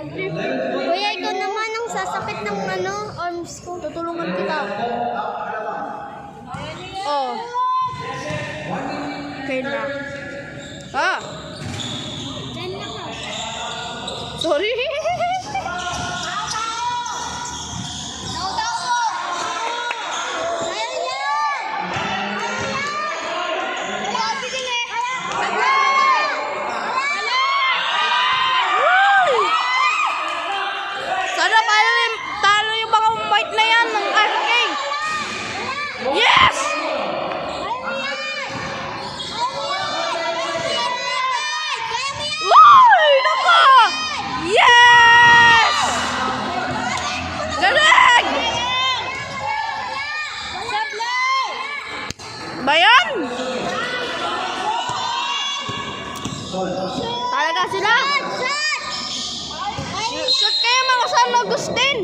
Kuya, ikaw naman ang sasakit ng arms ko. Tutulungan kita. Oh. Okay na. Ah! Diyan na ka. Sorry. Sana talo yung mga white na yan ng RK. Yes! Ay, nako! Yes! Galing! Bayan! Talaga sila? Shoot kayo mga San Agustin!